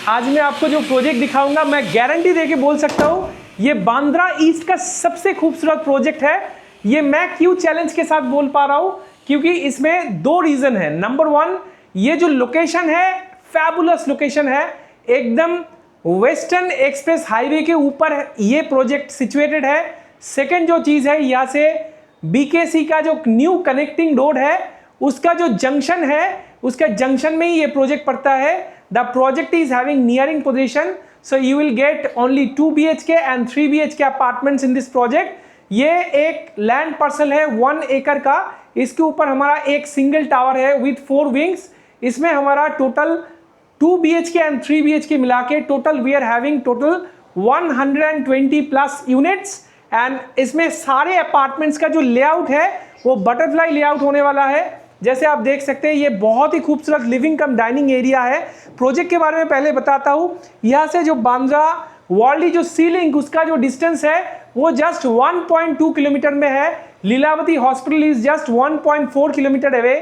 आज मैं आपको जो प्रोजेक्ट दिखाऊंगा मैं गारंटी देके बोल सकता हूँ ये बांद्रा ईस्ट का सबसे खूबसूरत प्रोजेक्ट है। ये मैं क्यों चैलेंज के साथ बोल पा रहा हूँ, क्योंकि इसमें दो रीजन है। नंबर वन, ये जो लोकेशन है फैबुलस लोकेशन है, एकदम वेस्टर्न एक्सप्रेस हाईवे के ऊपर ये प्रोजेक्ट सिचुएटेड है। सेकंड जो चीज है, यहाँ से बीकेसी का जो न्यू कनेक्टिंग रोड है उसका जो जंक्शन है, उसका जंक्शन में ही ये प्रोजेक्ट पड़ता है। The project is having nearing position, so you will get only 2 BHK and 3 BHK apartments in this project. ये एक लैंड पार्सल है 1 एकड़ का। इसके ऊपर हमारा एक सिंगल टावर है विथ 4 विंग्स। इसमें हमारा टोटल 2 BHK एंड 3 BHK मिला के total we are having total 120 plus units. And इसमें सारे अपार्टमेंट्स का जो लेआउट है वो बटरफ्लाई लेआउट होने वाला है। जैसे आप देख सकते हैं ये बहुत ही खूबसूरत लिविंग कम डाइनिंग एरिया है। प्रोजेक्ट के बारे में पहले बताता हूँ। यहाँ से जो बांद्रा वर्ली जो सी लिंक उसका जो डिस्टेंस है वो जस्ट 1.2 किलोमीटर में है। Lilavati hospital is just 1.4 kilometre away.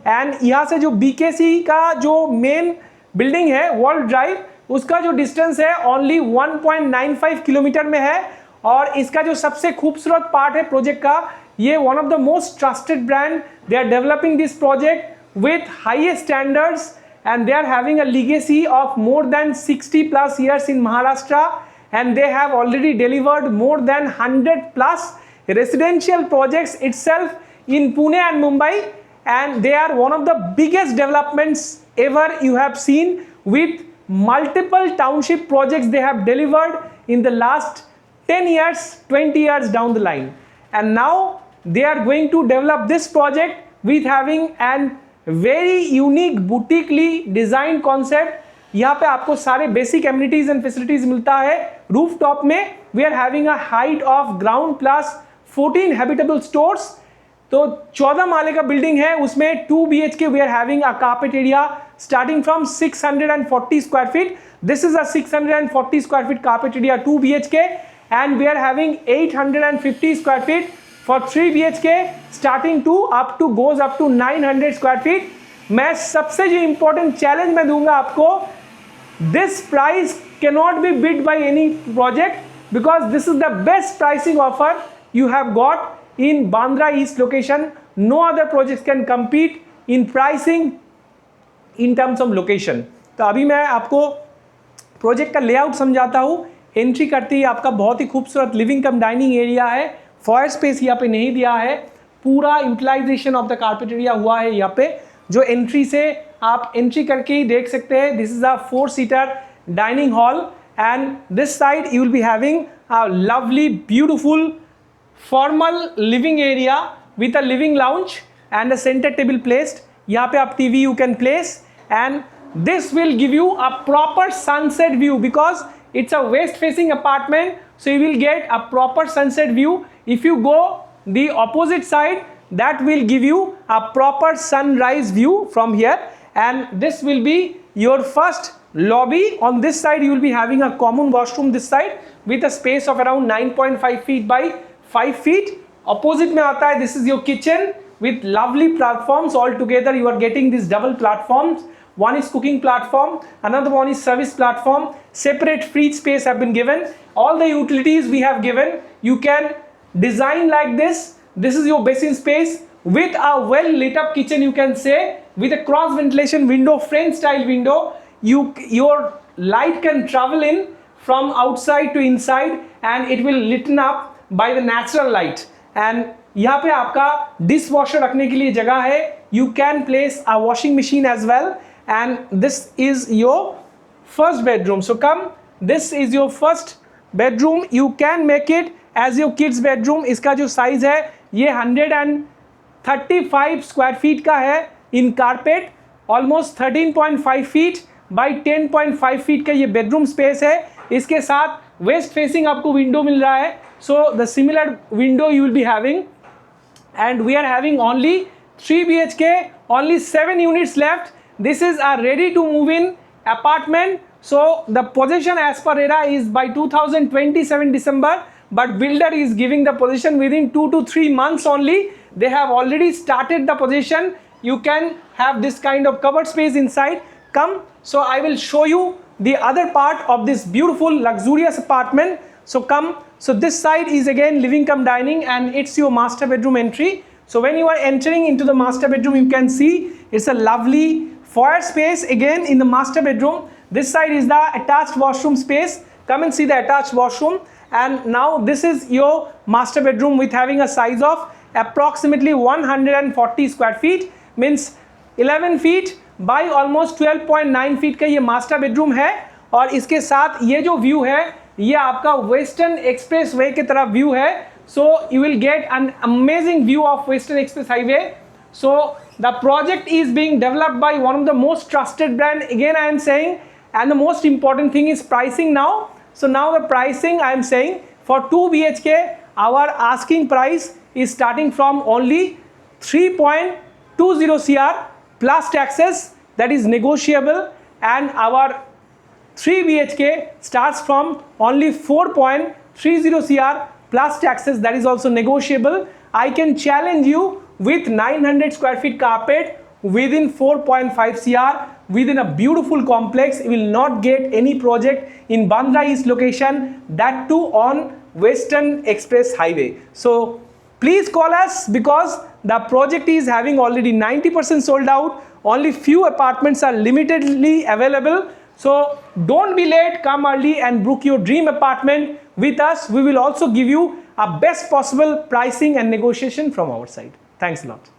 And यहाँ से जो बीकेसी का जो मेन बिल्डिंग है वर्ल्ड ड्राइव, उसका जो डिस्टेंस है ओनली 1.95 किलोमीटर में है। और इसका जो सबसे खूबसूरत पार्ट है प्रोजेक्ट का, ये one of the most trusted brand, they are developing this project with highest standards and they are having a legacy of more than 60 plus years in Maharashtra, and they have already delivered more than 100 plus residential projects itself in Pune and Mumbai, and they are one of the biggest developments ever you have seen with multiple township projects they have delivered in the last 10 years, 20 years down the line. And now they are going to develop this project with having an very unique boutiquely design concept. यहाँ पे आपको सारे basic amenities and facilities मिलता है। Roof top में we are having a height of ground plus 14 habitable storeys. तो 14 माले का बिल्डिंग है, उसमें 2 BHK we are having a carpet area starting from 640 square feet. This is a 640 square feet carpet area 2 BHK, and we are having 850 square feet for 3 BHK starting to up to goes up to 900 square feet। मैं सबसे जो important challenge मैं दूंगा आपको, this price cannot be bid by any project because this is the best pricing offer you have got in Bandra East location। No other projects can compete in pricing in terms of location। तो अभी मैं आपको project का layout समझाता हूँ। Entry करते ही आपका बहुत ही खूबसूरत लिविंग कम डाइनिंग एरिया है। फॉयर स्पेस यहाँ पे नहीं दिया है, पूरा utilisation of the carpet area हुआ है यहाँ पे। जो एंट्री से आप एंट्री करके ही देख सकते हैं, this is a four seater dining hall, and this side you will be having a lovely beautiful formal living area with a living lounge and a centre table placed. यहाँ पे आप TV you can place, and this will give you a proper sunset view because it's a west facing apartment, so you will get a proper sunset view. If you go the opposite side, that will give you a proper sunrise view from here, and this will be your first lobby. On this side you will be having a common washroom this side with a space of around 9.5 feet by 5 feet. Opposite में आता है, this is your kitchen with lovely platforms. All together you are getting these double platforms. One is cooking platform, another one is service platform. Separate fridge space have been given. All the utilities we have given. You can design like this. This is your basin space with a well lit up kitchen, you can say, with a cross ventilation window, French style window. Your light can travel in from outside to inside and it will lighten up by the natural light. And यहाँ पे आपका dishwasher रखने के लिए जगह है. You can place a washing machine as well. And this is your first bedroom. So come, this is your first bedroom. You can make it as your kids bedroom. इसका जो साइज है ये 135 square feet का है in carpet, almost 13.5 feet by 10.5 feet का ये bedroom space है. इसके साथ वेस्ट फेसिंग आपको विंडो मिल रहा है. So the similar window you will be having, and we are having only 3 BHK, only 7 units left. This is a ready to move in apartment. So the possession as per RERA is by 2027 December, but builder is giving the possession within 2 to 3 months only. They have already started the possession. You can have this kind of covered space inside. Come, so I will show you the other part of this beautiful luxurious apartment. So come, so this side is again living cum dining, and it's your master bedroom entry. So when you are entering into the master bedroom, you can see it's a lovely foyer space again in the master bedroom. This side is the attached washroom space. Come and see the attached washroom. And now this is your master bedroom with having a size of approximately 140 square feet, means 11 feet by almost 12.9 feet का ये master bedroom है. और इसके साथ ये जो view है ये आपका वेस्टर्न एक्सप्रेस वे की तरफ व्यू है. So you will get an amazing view of Western Express Highway. So the project is being developed by one of the most trusted brand. Again I am saying, and the most important thing is pricing now. So now the pricing I am saying for 2 BHK, our asking price is starting from only 3.20 CR plus taxes, that is negotiable, and our 3 BHK starts from only 4.30 CR plus taxes, that is also negotiable. I can challenge you with 900 square feet carpet within 4.5 CR within a beautiful complex. You will not get any project in Bandra East location, that too on Western Express Highway. So please call us, because the project is having already 90% sold out. Only few apartments are limitedly available. So don't be late, come early and book your dream apartment with us. We will also give you a best possible pricing and negotiation from our side. Thanks a lot.